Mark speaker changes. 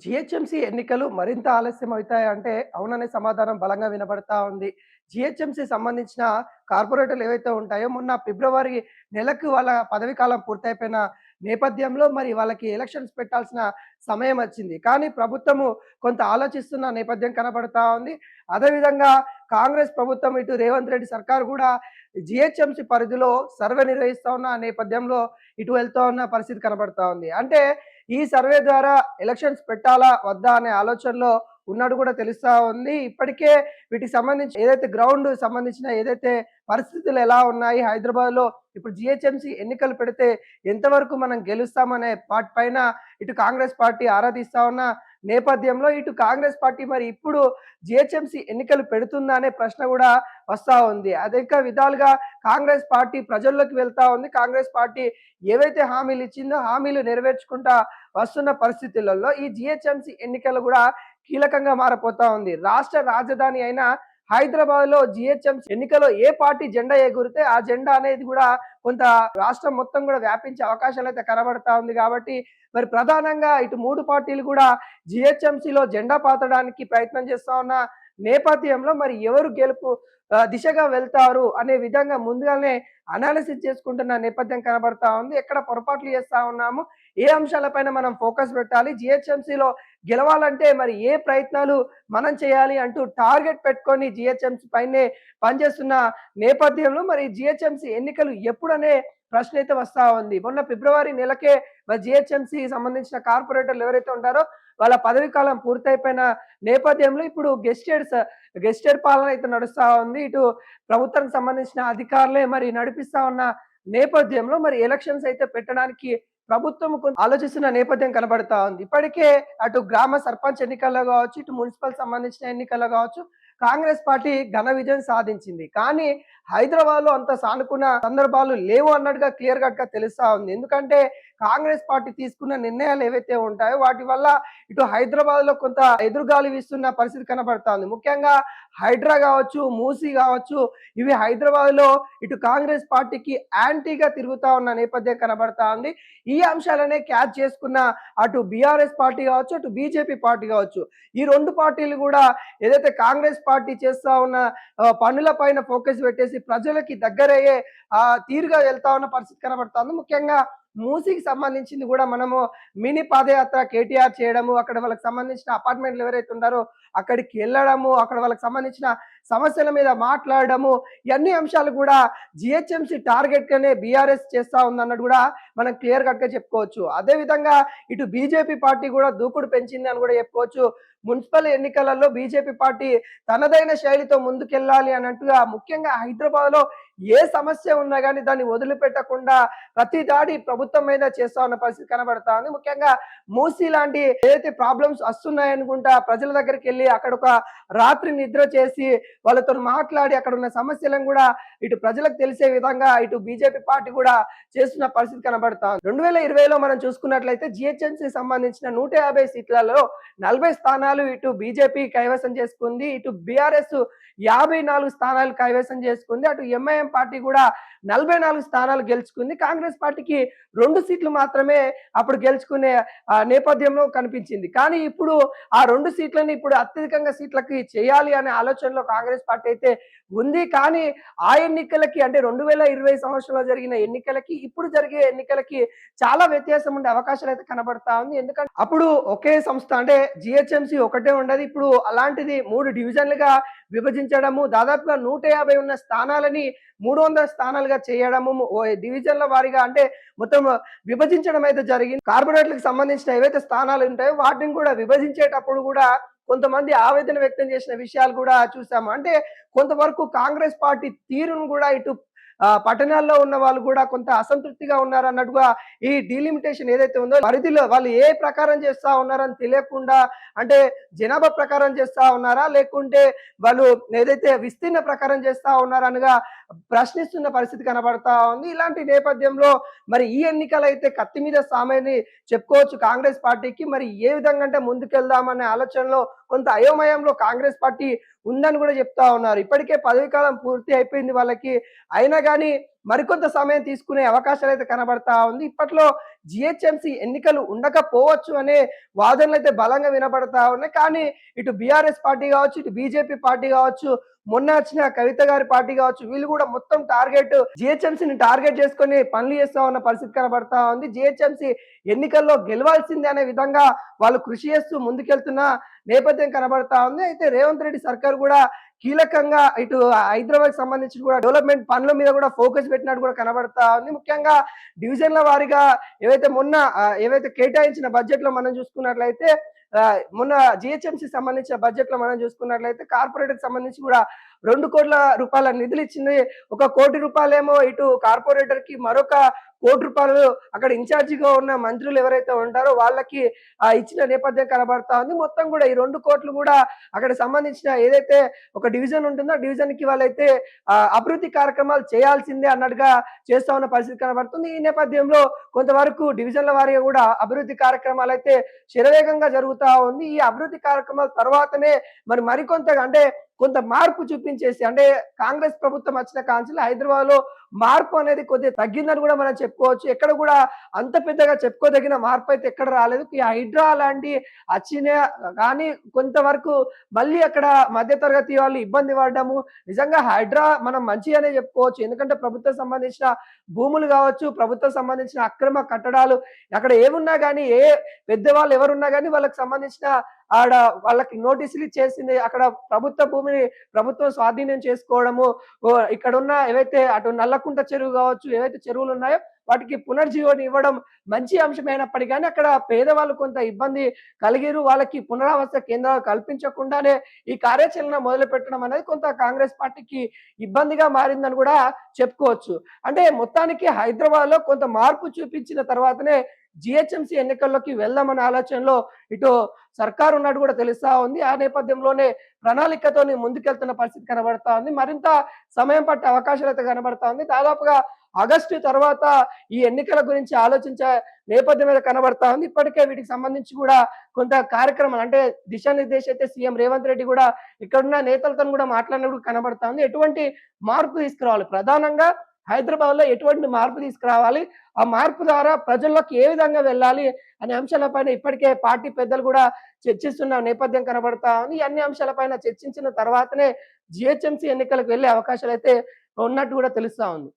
Speaker 1: GHMC ఎన్నికలు మరింత ఆలస్యం అవుతాయంటే అవుననే సమాధానం బలంగా వినబడతా ఉంది. జీహెచ్ఎంసీ సంబంధించిన కార్పొరేటర్లు ఏవైతే ఉంటాయో మొన్న ఫిబ్రవరి నెలకు వాళ్ళ పదవీ కాలం పూర్తయిపోయిన నేపథ్యంలో మరి వాళ్ళకి ఎలక్షన్స్ పెట్టాల్సిన సమయం వచ్చింది. కానీ ప్రభుత్వము కొంత ఆలోచిస్తున్న నేపథ్యం కనబడతా ఉంది. అదేవిధంగా కాంగ్రెస్ ప్రభుత్వం ఇటు రేవంత్ రెడ్డి సర్కార్ కూడా జీహెచ్ఎంసీ పరిధిలో సర్వే నిర్వహిస్తా ఉన్న నేపథ్యంలో ఇటు వెళ్తా ఉన్న పరిస్థితి కనబడతా ఉంది. అంటే ఈ సర్వే ద్వారా ఎలక్షన్స్ పెట్టాలా వద్దా అనే ఆలోచనలో ఉన్నట్టు కూడా తెలుస్తా ఉంది. ఇప్పటికే వీటికి సంబంధించి ఏదైతే గ్రౌండ్ సంబంధించిన ఏదైతే పరిస్థితులు ఎలా ఉన్నాయి హైదరాబాద్‌లో ఇప్పుడు జీహెచ్ఎంసీ ఎన్నికలు పెడితే ఎంతవరకు మనం గెలుస్తామనే వాటిపైన ఇటు కాంగ్రెస్ పార్టీ ఆరా తీస్తా ఉన్న నేపథ్యంలో ఇటు కాంగ్రెస్ పార్టీ మరి ఇప్పుడు జీహెచ్ఎంసీ ఎన్నికలు పెడుతుందా అనే ప్రశ్న కూడా వస్తా ఉంది. అనేక విధాలుగా కాంగ్రెస్ పార్టీ ప్రజల్లోకి వెళ్తా ఉంది. కాంగ్రెస్ పార్టీ ఏవైతే హామీలు ఇచ్చిందో హామీలు నెరవేర్చుకుంటా వస్తున్న పరిస్థితులలో ఈ జీహెచ్ఎంసీ ఎన్నికలు కూడా కీలకంగా మారపోతా ఉంది. రాష్ట్ర రాజధాని అయిన హైదరాబాద్‌లో జీహెచ్ఎంసీ ఎన్నికల్లో ఏ పార్టీ జెండా ఎగురితే ఆ జెండా అనేది కూడా కొంత రాష్ట్రం మొత్తం కూడా వ్యాపించే అవకాశాలైతే కనబడతా ఉంది. కాబట్టి మరి ప్రధానంగా ఇటు 3 పార్టీలు కూడా జీహెచ్ఎంసీలో జెండా పాతడానికి ప్రయత్నం చేస్తా ఉన్న నేపథ్యంలో మరి ఎవరు గెలుపు దిశగా వెళ్తారు అనే విధంగా ముందుగానే అనాలిసిస్ చేసుకుంటున్న నేపథ్యం కనబడతా ఉంది. ఎక్కడ పొరపాట్లు చేస్తా ఉన్నాము, ఏ అంశాలపైన మనం ఫోకస్ పెట్టాలి, జీహెచ్ఎంసీలో గెలవాలంటే మరి ఏ ప్రయత్నాలు మనం చేయాలి అంటూ టార్గెట్ పెట్టుకొని జీహెచ్ఎంసీ పైనే పనిచేస్తున్న నేపథ్యంలో మరి జీహెచ్ఎంసీ ఎన్నికలు ఎప్పుడనే ప్రశ్న అయితే వస్తా ఉంది. మొన్న ఫిబ్రవరి నెలకే మరి జీహెచ్ఎంసీ సంబంధించిన కార్పొరేటర్లు ఎవరైతే ఉంటారో వాళ్ళ పదవీ కాలం పూర్తయిపోయిన నేపథ్యంలో ఇప్పుడు గెస్టెడ్ పాలన అయితే నడుస్తా ఉంది. ఇటు ప్రభుత్వానికి సంబంధించిన అధికారులే మరి నడిపిస్తా ఉన్న నేపథ్యంలో మరి ఎలక్షన్స్ అయితే పెట్టడానికి ప్రభుత్వం ఆలోచిస్తున్న నేపథ్యం కనబడతా ఉంది. ఇప్పటికే అటు గ్రామ సర్పంచ్ ఎన్నికల్లో కావచ్చు, ఇటు మున్సిపల్ సంబంధించిన ఎన్నికల్లో కావచ్చు కాంగ్రెస్ పార్టీ ఘన విజయం సాధించింది. కానీ హైదరాబాద్‌లో అంత సానుకున్న సందర్భాలు లేవు అన్నట్టుగా క్లియర్ కట్‌గా తెలుస్తా ఉంది. ఎందుకంటే కాంగ్రెస్ పార్టీ తీసుకున్న నిర్ణయాలు ఏవైతే ఉంటాయో వాటి వల్ల ఇటు హైదరాబాద్‌లో కొంత ఎదురుగాలి వీస్తున్న పరిస్థితి కనబడతా ఉంది. ముఖ్యంగా హైడ్రా కావచ్చు, మూసీ కావచ్చు, ఇవి హైదరాబాద్‌లో ఇటు కాంగ్రెస్ పార్టీకి యాంటీగా తిరుగుతా ఉన్న నేపథ్యం కనబడతా ఉంది. ఈ అంశాలనే క్యాచ్ చేసుకున్న అటు బీఆర్ఎస్ పార్టీ కావచ్చు, అటు బీజేపీ పార్టీ కావచ్చు, ఈ 2 పార్టీలు కూడా ఏదైతే కాంగ్రెస్ పార్టీ చేస్తా ఉన్న పనుల పైన ఫోకస్ పెట్టేసి ప్రజలకి దగ్గరయ్యే తీరుగా వెళ్తా ఉన్న పరిస్థితి కనబడతా ఉంది. ముఖ్యంగా మూసీకి సంబంధించింది కూడా మనము మినీ పాదయాత్ర కేటీఆర్ చేయడము, అక్కడ వాళ్ళకి సంబంధించిన అపార్ట్మెంట్లు ఎవరైతే ఉన్నారో అక్కడికి వెళ్ళడము, అక్కడ వాళ్ళకి సంబంధించిన సమస్యల మీద మాట్లాడడము, ఇవన్నీ అంశాలు కూడా జీహెచ్ఎంసీ టార్గెట్ గానే బీఆర్ఎస్ చేస్తా ఉందన్నట్టు కూడా మనం క్లియర్ కట్ గా చెప్పుకోవచ్చు. అదేవిధంగా ఇటు బీజేపీ పార్టీ కూడా దూకుడు పెంచింది అని కూడా చెప్పుకోవచ్చు. మున్సిపల్ ఎన్నికలలో బీజేపీ పార్టీ తనదైన శైలితో ముందుకెళ్ళాలి అన్నట్టుగా ముఖ్యంగా హైదరాబాద్‌లో ఏ సమస్య ఉన్నా కానీ దాన్ని వదిలిపెట్టకుండా ప్రతి దాడి ప్రభుత్వం మీద చేస్తా ఉన్న పరిస్థితి కనబడతా ఉంది. ముఖ్యంగా మూసీ లాంటి ఏదైతే ప్రాబ్లమ్స్ వస్తున్నాయనుకుంటా ప్రజల దగ్గరికి వెళ్ళి అక్కడ ఒక రాత్రి నిద్ర చేసి వాళ్ళతో మాట్లాడి అక్కడ ఉన్న సమస్యలను కూడా ఇటు ప్రజలకు తెలిసే విధంగా ఇటు బీజేపీ పార్టీ కూడా చేస్తున్న పరిస్థితి కనబడతా ఉంది. 2020లో మనం చూసుకున్నట్లయితే జీహెచ్ఎంసీ సంబంధించిన 150 సీట్లలో 40 స్థానాలు ఇటు బీజేపీ కైవసం చేసుకుంది, ఇటు బీఆర్ఎస్ 54 స్థానాలు కైవసం చేసుకుంది, అటు ఎంఐఎం పార్టీ కూడా 44 స్థానాలు గెలుచుకుంది. కాంగ్రెస్ పార్టీకి 2 సీట్లు మాత్రమే అప్పుడు గెలుచుకునే నేపథ్యంలో కనిపించింది. కానీ ఇప్పుడు ఆ 2 సీట్లని ఇప్పుడు అత్యధికంగా సీట్లకి చేయాలి అనే ఆలోచనలో కాంగ్రెస్ పార్టీ అయితే ఉంది. కానీ ఆ ఎన్నికలకి అంటే 2020 సంవత్సరంలో జరిగిన ఎన్నికలకి ఇప్పుడు జరిగే ఎన్నికలకి చాలా వ్యత్యాసం ఉండే అవకాశాలు అయితే కనబడతా ఉంది. ఎందుకంటే అప్పుడు ఒకే సంస్థ అంటే జీహెచ్ఎంసీ ఒకటే ఉండదు. ఇప్పుడు అలాంటిది 3 డివిజన్లుగా విభజించడము, దాదాపుగా 150 ఉన్న స్థానాలని 300 స్థానాలుగా చేయడము, డివిజన్ల వారీగా అంటే మొత్తం విభజించడం అయితే జరిగింది. కార్పొరేట్లకు సంబంధించిన ఏవైతే స్థానాలు ఉంటాయో వాటిని కూడా విభజించేటప్పుడు కూడా కొంతమంది ఆవేదన వ్యక్తం చేసిన విషయాలు కూడా చూసాము. అంటే కొంతవరకు కాంగ్రెస్ పార్టీ తీరును కూడా ఇటు పట్టణాల్లో ఉన్న వాళ్ళు కూడా కొంత అసంతృప్తిగా ఉన్నారు అన్నట్టుగా ఈ డీలిమిటేషన్ ఏదైతే ఉందో పరిధిలో వాళ్ళు ఏ ప్రకారం చేస్తా ఉన్నారని తెలియకుండా అంటే జనాభా ప్రకారం చేస్తా ఉన్నారా లేకుంటే వాళ్ళు ఏదైతే విస్తీర్ణ ప్రకారం చేస్తా ఉన్నారనగా ప్రశ్నిస్తున్న పరిస్థితి కనబడతా ఉంది. ఇలాంటి నేపథ్యంలో మరి ఈ ఎన్నికలు అయితే కత్తి మీద సామని చెప్పుకోవచ్చు కాంగ్రెస్ పార్టీకి. మరి ఏ విధంగా అంటే ముందుకెళ్దామనే ఆలోచనలో కొంత అయోమయంలో కాంగ్రెస్ పార్టీ ఉందని కూడా చెప్తా ఉన్నారు. ఇప్పటికే పదవీ కాలం పూర్తి అయిపోయింది వాళ్ళకి, అయినా కానీ మరికొంత సమయం తీసుకునే అవకాశాలు అయితే కనబడతా ఉంది. ఇప్పట్లో జీహెచ్ఎంసీ ఎన్నికలు ఉండకపోవచ్చు అనే వాదనలైతే బలంగా వినబడతా ఉన్నాయి. కానీ ఇటు బీఆర్ఎస్ పార్టీ కావచ్చు, ఇటు బీజేపీ పార్టీ కావచ్చు, మొన్న వచ్చిన కవిత గారి పార్టీ కావచ్చు, వీళ్ళు కూడా మొత్తం టార్గెట్ జీహెచ్ఎంసీని టార్గెట్ చేసుకొని పనులు చేస్తా ఉన్న పరిస్థితి కనబడతా ఉంది. జీహెచ్ఎంసీ ఎన్నికల్లో గెలవాల్సిందే అనే విధంగా వాళ్ళు కృషి చేస్తూ ముందుకెళ్తున్న నేపథ్యం కనబడతా ఉంది. అయితే రేవంత్ రెడ్డి సర్కార్ కూడా కీలకంగా ఇటు హైదరాబాద్ సంబంధించి కూడా డెవలప్మెంట్ పనుల మీద కూడా ఫోకస్ పెట్టినట్టు కూడా కనబడతా ఉంది. ముఖ్యంగా డివిజన్ల వారీగా ఏవైతే కేటాయించిన బడ్జెట్ లో మనం చూసుకున్నట్లయితే మొన్న జీహెచ్ఎంసీ సంబంధించిన బడ్జెట్ లో మనం చూసుకున్నట్లయితే కార్పొరేట్ సంబంధించి కూడా 2 కోట్ల రూపాయల నిధులు ఇచ్చింది. 1 కోటి రూపాయలేమో ఇటు కార్పొరేటర్ కి, మరొక 1 కోటి రూపాయలు అక్కడ ఇన్ఛార్జిగా ఉన్న మంత్రులు ఎవరైతే ఉంటారో వాళ్ళకి ఇచ్చిన నేపథ్యం కనబడతా ఉంది. మొత్తం కూడా ఈ 2 కోట్లు కూడా అక్కడ సంబంధించిన ఏదైతే ఒక డివిజన్ ఉంటుందో ఆ డివిజన్ కి వాళ్ళైతే అభివృద్ధి కార్యక్రమాలు చేయాల్సిందే అన్నట్టుగా చేస్తా ఉన్న పరిస్థితి కనబడుతుంది. ఈ నేపథ్యంలో కొంతవరకు డివిజన్ల వారీగా కూడా అభివృద్ధి కార్యక్రమాలు అయితే శరవేగంగా జరుగుతా ఉంది. ఈ అభివృద్ధి కార్యక్రమాల తర్వాతనే మరికొంత అంటే కొంత మార్పు చూపించేసి, అంటే కాంగ్రెస్ ప్రభుత్వం వచ్చిన కాంచెల్లి హైదరాబాద్ లో మార్పు అనేది కొద్దిగా తగ్గిందని కూడా మనం చెప్పుకోవచ్చు. ఎక్కడ కూడా అంత పెద్దగా చెప్పుకోదగిన మార్పు అయితే ఎక్కడ రాలేదు. ఈ హైడ్రా లాంటి వచ్చిన కానీ కొంతవరకు మళ్ళీ అక్కడ మధ్యతరగతి వాళ్ళు ఇబ్బంది పడడము, నిజంగా హైడ్రా మనం మంచిగానే చెప్పుకోవచ్చు. ఎందుకంటే ప్రభుత్వం సంబంధించిన భూములు కావచ్చు, ప్రభుత్వం సంబంధించిన అక్రమ కట్టడాలు అక్కడ ఏమున్నా కానీ, ఏ పెద్దవాళ్ళు ఎవరున్నా కానీ వాళ్ళకి సంబంధించిన వాళ్ళకి నోటీసులు ఇచ్చేసింది. అక్కడ ప్రభుత్వ భూమిని ప్రభుత్వం స్వాధీనం చేసుకోవడము, ఇక్కడున్న ఏవైతే అటు నల్లకుంట చెరువు కావచ్చు, ఏవైతే చెరువులు ఉన్నాయో వాటికి పునర్జీవనం ఇవ్వడం మంచి అంశమైనప్పటికీ కానీ అక్కడ పేదవాళ్ళు కొంత ఇబ్బంది కలిగిరు. వాళ్ళకి పునరావాస కేంద్రాలు కల్పించకుండానే ఈ కార్యాచరణ మొదలు పెట్టడం అనేది కొంత కాంగ్రెస్ పార్టీకి ఇబ్బందిగా మారిందని కూడా చెప్పుకోవచ్చు. అంటే మొత్తానికి హైదరాబాద్ లో కొంత మార్పు చూపించిన తర్వాతనే జీహెచ్ఎంసీ ఎన్నికల్లోకి వెళ్దామనే ఆలోచనలో ఇటు సర్కారు ఉన్నట్టు కూడా తెలుస్తా ఉంది. ఆ నేపథ్యంలోనే ప్రణాళికతోని ముందుకెళ్తున్న పరిస్థితి కనబడతా ఉంది. మరింత సమయం పట్టే అవకాశాలు అయితే కనబడతా ఉంది. దాదాపుగా ఆగస్టు తర్వాత ఈ ఎన్నికల గురించి ఆలోచించే నేపథ్యం మీద కనబడతా ఉంది. ఇప్పటికే వీటికి సంబంధించి కూడా కొంత కార్యక్రమాలు అంటే దిశానిర్దేశం అయితే సీఎం రేవంత్ రెడ్డి కూడా ఇక్కడున్న నేతలతో కూడా మాట్లాడినప్పుడు కనబడతా ఉంది. ఎటువంటి మార్పు తీసుకురావాలి, ప్రధానంగా హైదరాబాద్ లో ఎటువంటి మార్పు తీసుకురావాలి, ఆ మార్పు ద్వారా ప్రజల్లోకి ఏ విధంగా వెళ్ళాలి అనే అంశాలపైన ఇప్పటికే పార్టీ పెద్దలు కూడా చర్చిస్తున్న నేపథ్యం కనబడతా ఉంది. అన్ని అంశాలపైన చర్చించిన తర్వాతనే జీహెచ్ఎంసీ ఎన్నికలకు వెళ్లే అవకాశాలు అయితే ఉన్నట్టు కూడా తెలుస్తా ఉంది.